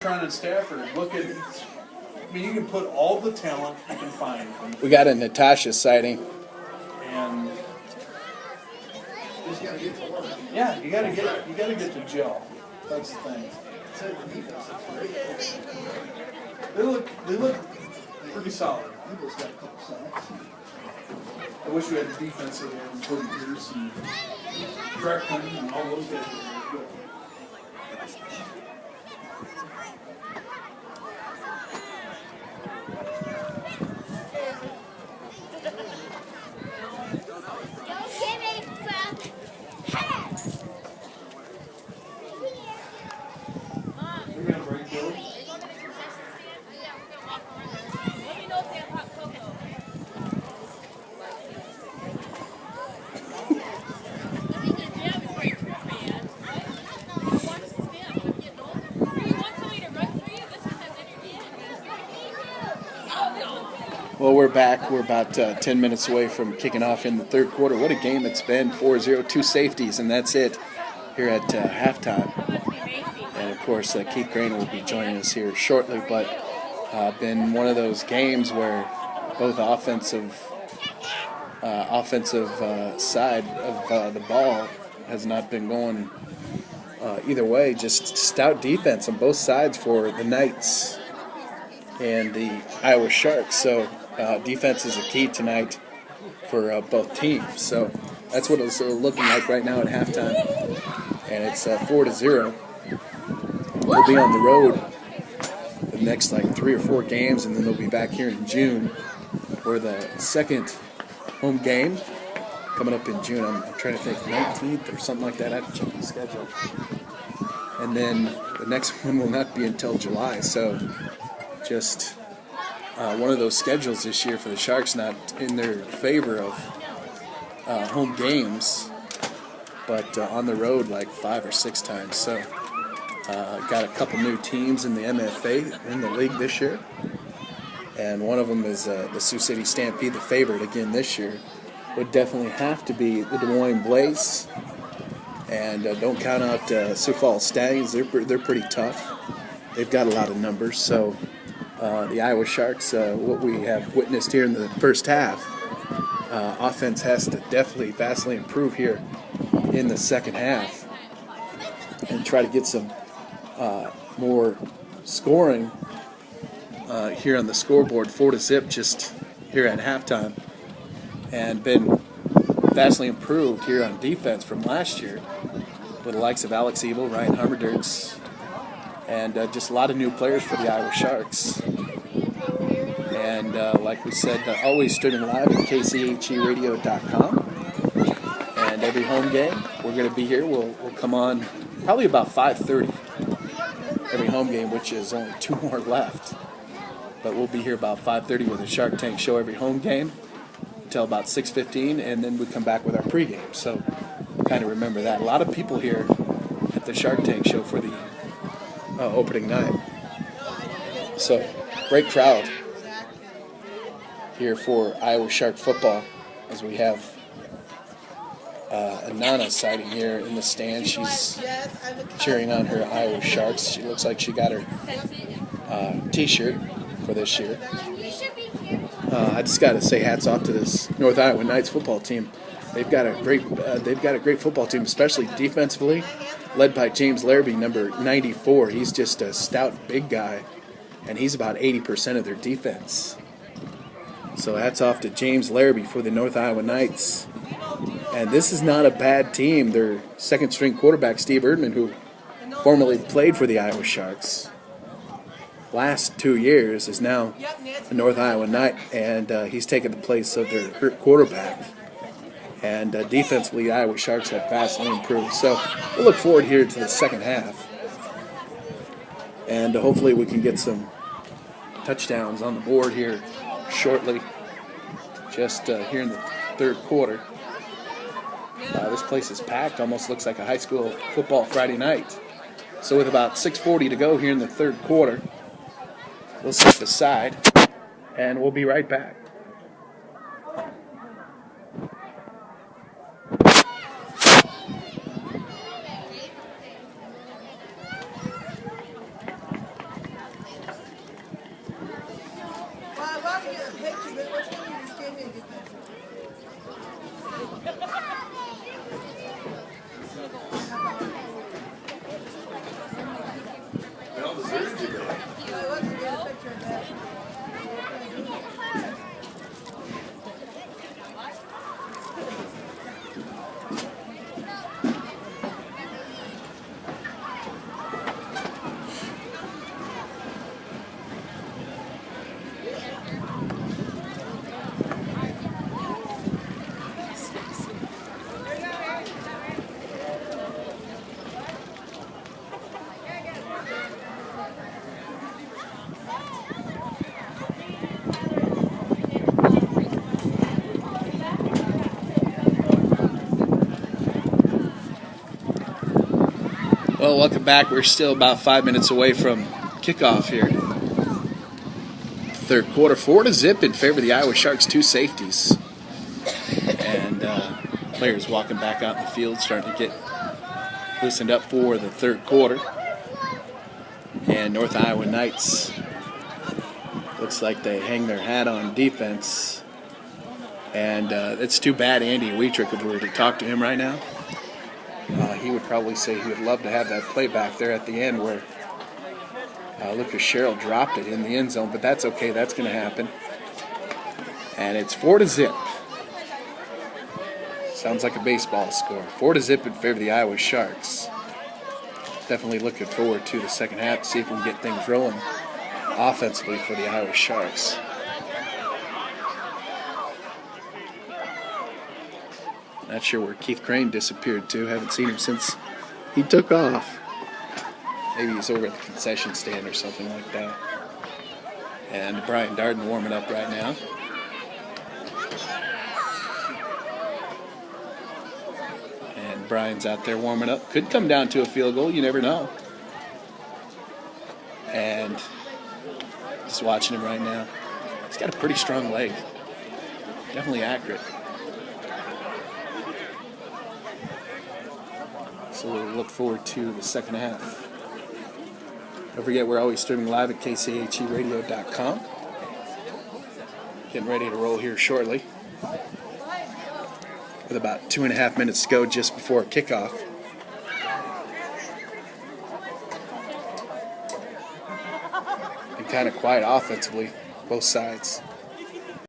Tron and Stafford, look at, I mean, you can put all the talent you can find. We got a Natasha sighting. And yeah, you gotta get to gel. That's the thing. They look pretty solid. I wish we had a defense that had Cody Pierce and Dreckman and all those guys. Well, we're back. We're about 10 minutes away from kicking off in the third quarter. What a game it's been. 4-0, 2 safeties, and that's it here at halftime. And, of course, Keith Grainer will be joining us here shortly. But been one of those games where both offensive side of the ball has not been going either way. Just stout defense on both sides for the Knights and the Iowa Sharks. So defense is a key tonight for both teams. So that's what it's looking like right now at halftime. And it's 4-0. We'll be on the road for the next 3 or 4 games, and then they'll be back here in June for the second home game coming up in June. I'm trying to think, 19th or something like that. I have to check the schedule. And then the next one will not be until July. So just one of those schedules this year for the Sharks, not in their favor of home games, but on the road 5 or 6 times. So got a couple new teams in the MFA in the league this year, and one of them is the Sioux City Stampede, the favorite again this year. Would definitely have to be the Des Moines Blaze, and don't count out Sioux Falls Stallions. They're pretty tough. They've got a lot of numbers. So the Iowa Sharks, what we have witnessed here in the first half, offense has to definitely vastly improve here in the second half and try to get some more scoring here on the scoreboard. 4-0 just here at halftime, and been vastly improved here on defense from last year with the likes of Alex Ebel, Ryan Hummerdirks, and just a lot of new players for the Iowa Sharks. And like we said, always streaming live at kcheradio.com. And every home game, we're going to be here. We'll come on probably about 5:30 every home game, which is only 2 more left. But we'll be here about 5:30 with the Shark Tank show every home game until about 6:15, and then we come back with our pregame. So kind of remember that. A lot of people here at the Shark Tank show for the opening night. So great crowd here for Iowa Shark football, as we have a Nana sighting here in the stand. She's cheering on her Iowa Sharks. She looks like she got her T-shirt for this year. I just got to say hats off to this North Iowa Knights football team. They've got a great football team, especially defensively, led by James Larrabee, number 94. He's just a stout, big guy, and he's about 80% of their defense. So hats off to James Larrabee for the North Iowa Knights. And this is not a bad team. Their second-string quarterback, Steve Erdman, who formerly played for the Iowa Sharks last 2 years, is now a North Iowa Knight, and he's taken the place of their hurt quarterback. And defensively, the Iowa Sharks have vastly improved. So we'll look forward here to the second half. And hopefully we can get some touchdowns on the board here shortly, just here in the third quarter. This place is packed, almost looks like a high school football Friday night. So with about 6:40 to go here in the third quarter, we'll step aside, and we'll be right back. Well, welcome back. We're still about 5 minutes away from kickoff here. Third quarter, 4-0 in favor of the Iowa Sharks, 2 safeties. And players walking back out in the field, starting to get loosened up for the third quarter. And North Iowa Knights, looks like they hang their hat on defense. And it's too bad Andy Wietrich, if we were to talk to him right now, he would probably say he would love to have that play back there at the end where Lucas Sherrill dropped it in the end zone, but that's okay. That's going to happen. And it's 4-0. Sounds like a baseball score. 4-0 in favor of the Iowa Sharks. Definitely looking forward to the second half to see if we can get things rolling offensively for the Iowa Sharks. Not sure where Keith Crane disappeared to. Haven't seen him since he took off. Maybe he's over at the concession stand or something like that. And Brian Darden warming up right now. And Brian's out there warming up. Could come down to a field goal. You never know. And just watching him right now. He's got a pretty strong leg. Definitely accurate. So we'll look forward to the second half. Don't forget, we're always streaming live at kcheradio.com. Getting ready to roll here shortly. With about 2.5 minutes to go just before kickoff. And kind of quiet offensively, both sides.